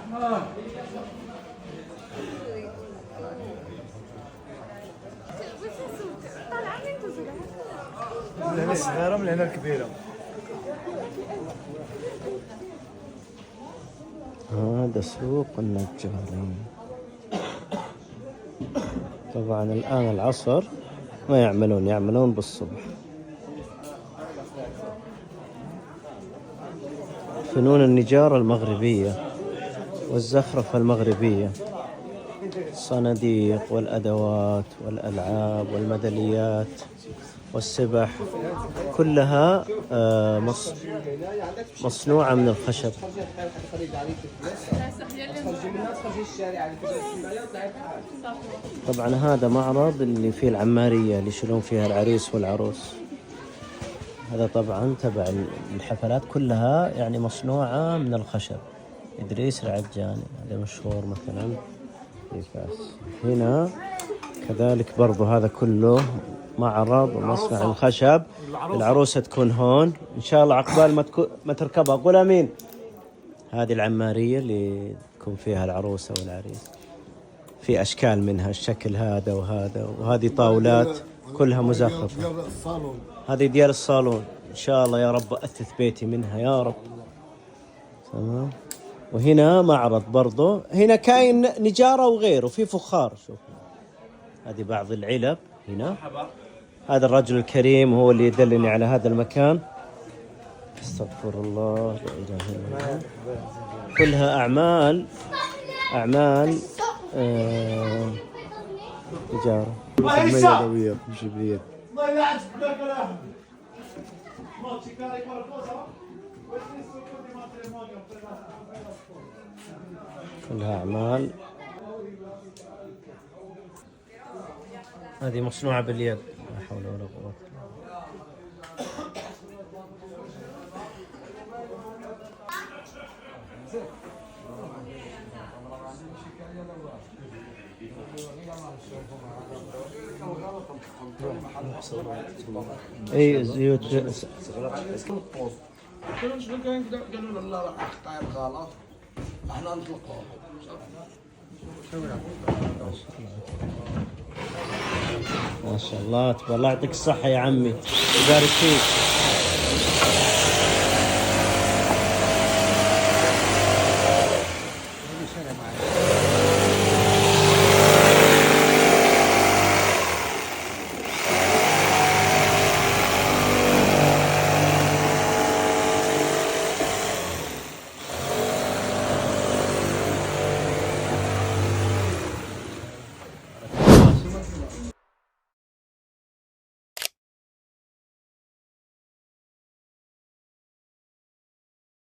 من هنا الصغيرة من هنا الكبيرة. هذا سوق النجارين. طبعا الآن العصر ما يعملون بالصبح. فنون النجارة المغربية والزخرفة المغربية، الصناديق والأدوات والألعاب والميداليات والسبح كلها مصنوعة من الخشب. طبعا هذا معرض اللي فيه العمارية اللي يشيلون فيها العريس والعروس. هذا طبعا تبع الحفلات كلها يعني مصنوعة من الخشب. إدريس العجاني هذا مشهور مثلا في فاس. هنا كذلك برضو هذا كله معرض ومصنع الخشب. العروسة تكون هون إن شاء الله عقبال ما تركبها. قول أمين. هذه العمارية اللي تكون فيها العروسة والعريس، في أشكال منها الشكل هذا وهذا، وهذه طاولات كلها مزخرفة. هذه ديال الصالون. إن شاء الله يا رب أثث بيتي منها يا رب. تمام. وهنا معرض برضو، هنا كاين نجارة وغيره، في فخار. شوف هذه بعض العلب هنا. هذا الرجل الكريم هو اللي يدلني على هذا المكان. استغفر الله، لا إله إلا الله. كلها أعمال تجارة. يدوية جبرية. كلها أعمال. هذه مصنوعة باليد، لا حول ولا قوة. اي زيوت قالوا له لا راح اختار غلط احنا نطلقوه. ما شاء الله تبارك الله يعطيك الصحة يا عمي، يبارك فيك.